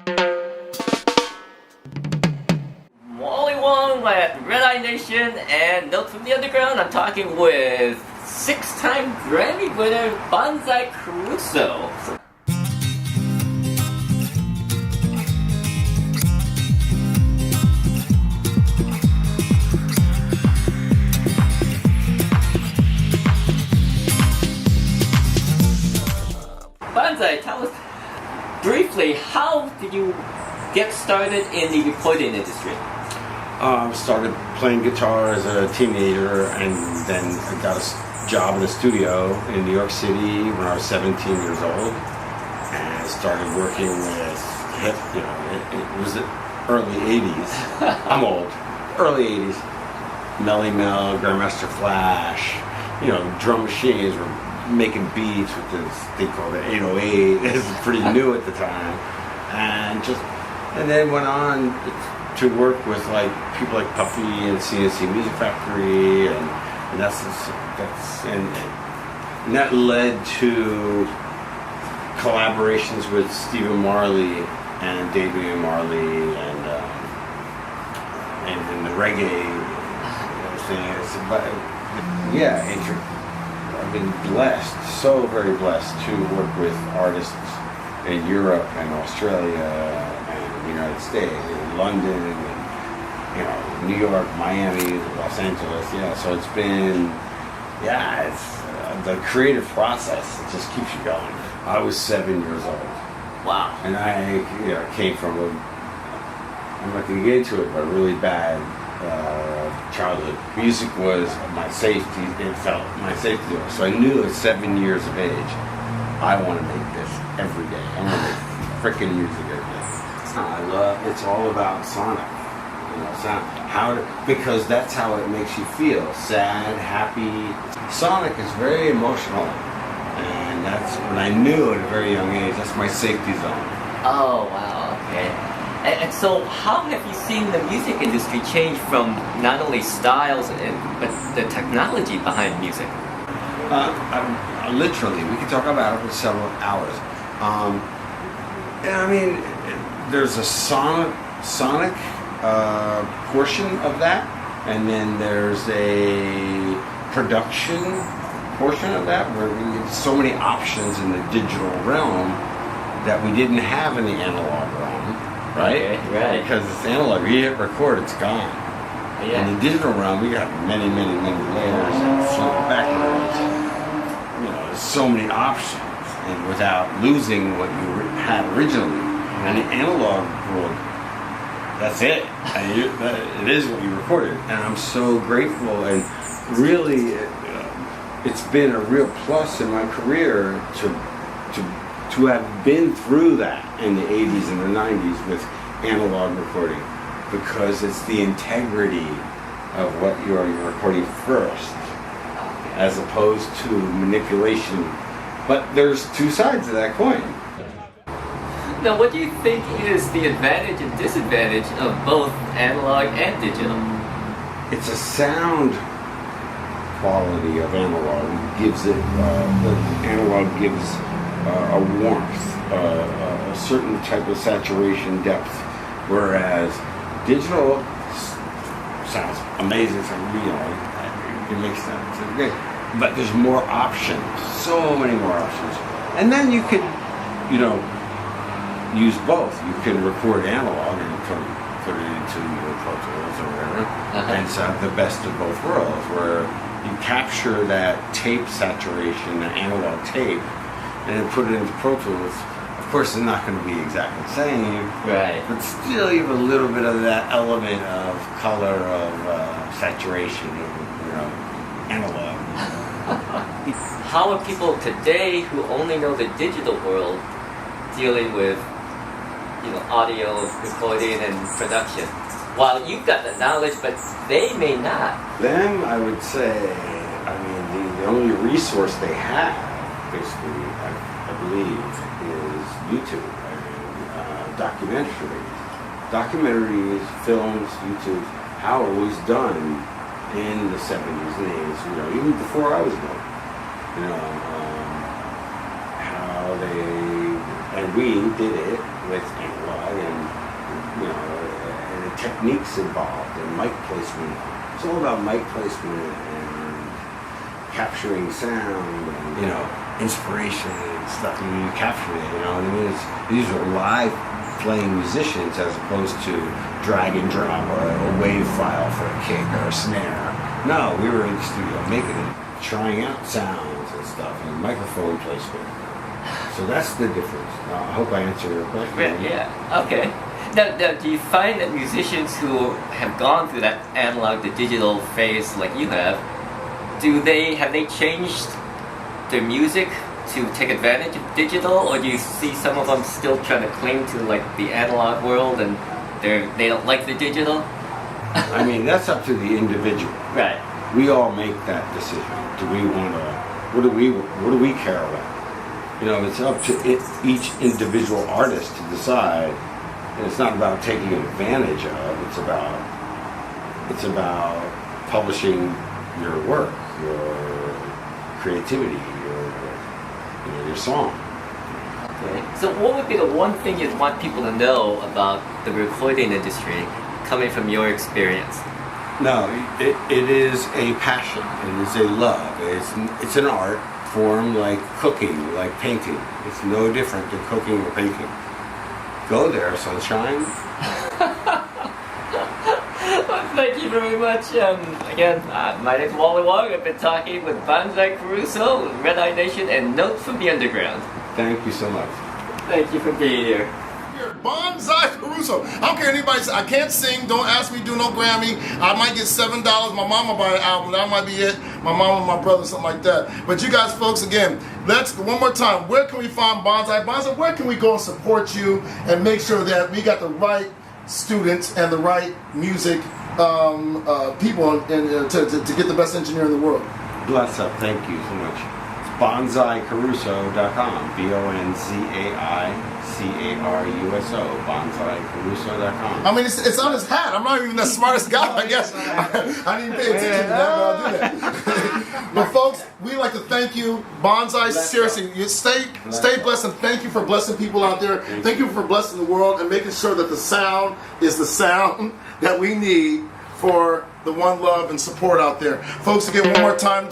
Wally Wang at Red Eye Nation and Notes from the Underground. I'm talking with 6-time Grammy winner Bonzai Caruso. Bonzai, tell us briefly, how did you get started in the recording industry? I started playing guitar as a teenager, and then I got a job in a studio in New York City when I was 17 years old, and I started working with it was the early 80s. I'm old. Early 80s. Melly Mel, Grandmaster Flash, drum machines were making beats with this thing called the 808. It was pretty new at the time, and then went on to work with people like Puffy and CNC Music Factory, and that led to collaborations with Stephen Marley and Damian Marley and the reggae things. But I've been blessed, so very blessed, to work with artists in Europe and Australia and the United States, and London, and New York, Miami, Los Angeles. So it's been, it's the creative process. It just keeps you going. I was 7 years old. Wow. And I came from I'm not going to get into it, but a really bad childhood. Music was my safety. It felt my safety door. So I knew at 7 years of age, I want to make this every day. I want to make freaking music every day. It's all about sonic. Because that's how it makes you feel. Sad, happy. Sonic is very emotional. And that's when I knew at a very young age, that's my safety zone. Oh, wow, okay. And so how have you seen the music industry change from not only styles, but the technology behind music? Literally, we could talk about it for several hours. There's a sonic portion of that, and then there's a production portion of that, where we have so many options in the digital realm that we didn't have in the analog realm. Right? Okay, right. Because it's analog. You hit record, it's gone. Yeah. In the digital realm, we got many, many, many layers and flip backwards. There's so many options, and without losing what you had originally. And the analog world, that's it. It is what you recorded. And I'm so grateful, and really, it's been a real plus in my career to have been through that in the 80s and the 90s with analog recording, because it's the integrity of what you're recording first, as opposed to manipulation. But there's two sides of that coin. Now, what do you think is the advantage and disadvantage of both analog and digital? It's a sound quality of analog. Gives it, the analog gives a warmth, a certain type of saturation depth, whereas digital sounds amazing. It makes sense. It's great, but there's more options, so many more options, and then you could, use both. You can record analog and put it into your Pro Tools or whatever, and so have the best of both worlds, where you capture that tape saturation, the analog tape, and then put it into Pro Tools. Of course, it's not going to be exactly the same, right? But still, you have a little bit of that element of color, of saturation, analog. How are people today who only know the digital world dealing with, audio recording and production? While you've got the knowledge, but they may not. Them, I would say, the only resource they have, basically, I believe, is YouTube and documentaries, films, YouTube. How it was done in the 70s and 80s, even before I was born. How we did it with analog and, you know, and the techniques involved and mic placement. It's all about mic placement and capturing sound and, you know, inspiration and stuff. And you capture it, you know what I mean? These are live playing musicians as opposed to drag and drop a wave file for a kick or a snare. No, we were in the studio making it, trying out sounds and stuff and microphone placement. So that's the difference. I hope I answered your question. Yeah, okay. Now, do you find that musicians who have gone through that analog to digital phase like you have they changed their music to take advantage of digital, or do you see some of them still trying to cling to like the analog world and they don't like the digital? I mean, that's up to the individual. Right. We all make that decision. Do we want to? What do we care about? You know, it's up to each individual artist to decide. And it's not about taking advantage of. It's about publishing your work, your creativity, your song. Okay. So what would be the one thing you'd want people to know about the recording industry coming from your experience? No, it is a passion. It is a love. It's an art form like cooking, like painting. It's no different than cooking or painting. Go there, sunshine. Thank you very much. Again, my name is Wally Wang. I've been talking with Bonzai Caruso, Red Eye Nation, and Notes from the Underground. Thank you so much. Thank you for being here. Bonzai Caruso. I don't care anybody say, I can't sing, don't ask me to do no Grammy. I might get $7. My mama buy an album, that might be it. My mom and my brother, something like that. But you guys folks, again, let's one more time, where can we find Bonzai? Bonzai, where can we go and support you and make sure that we got the right students and the right music people to get the best engineer in the world? Bless up, thank you so much. It's bonzaicaruso.com, BonzaiCaruso, bonzaicaruso.com. I mean, it's on his hat. I'm not even the smartest guy, I guess. I didn't pay attention to that, but I'll do that. But folks, we like to thank you, Bonzai. Seriously, you stay blessed, and thank you for blessing people out there. Thank you for blessing the world and making sure that the sound is the sound that we need for the one love and support out there. Folks, again, one more time.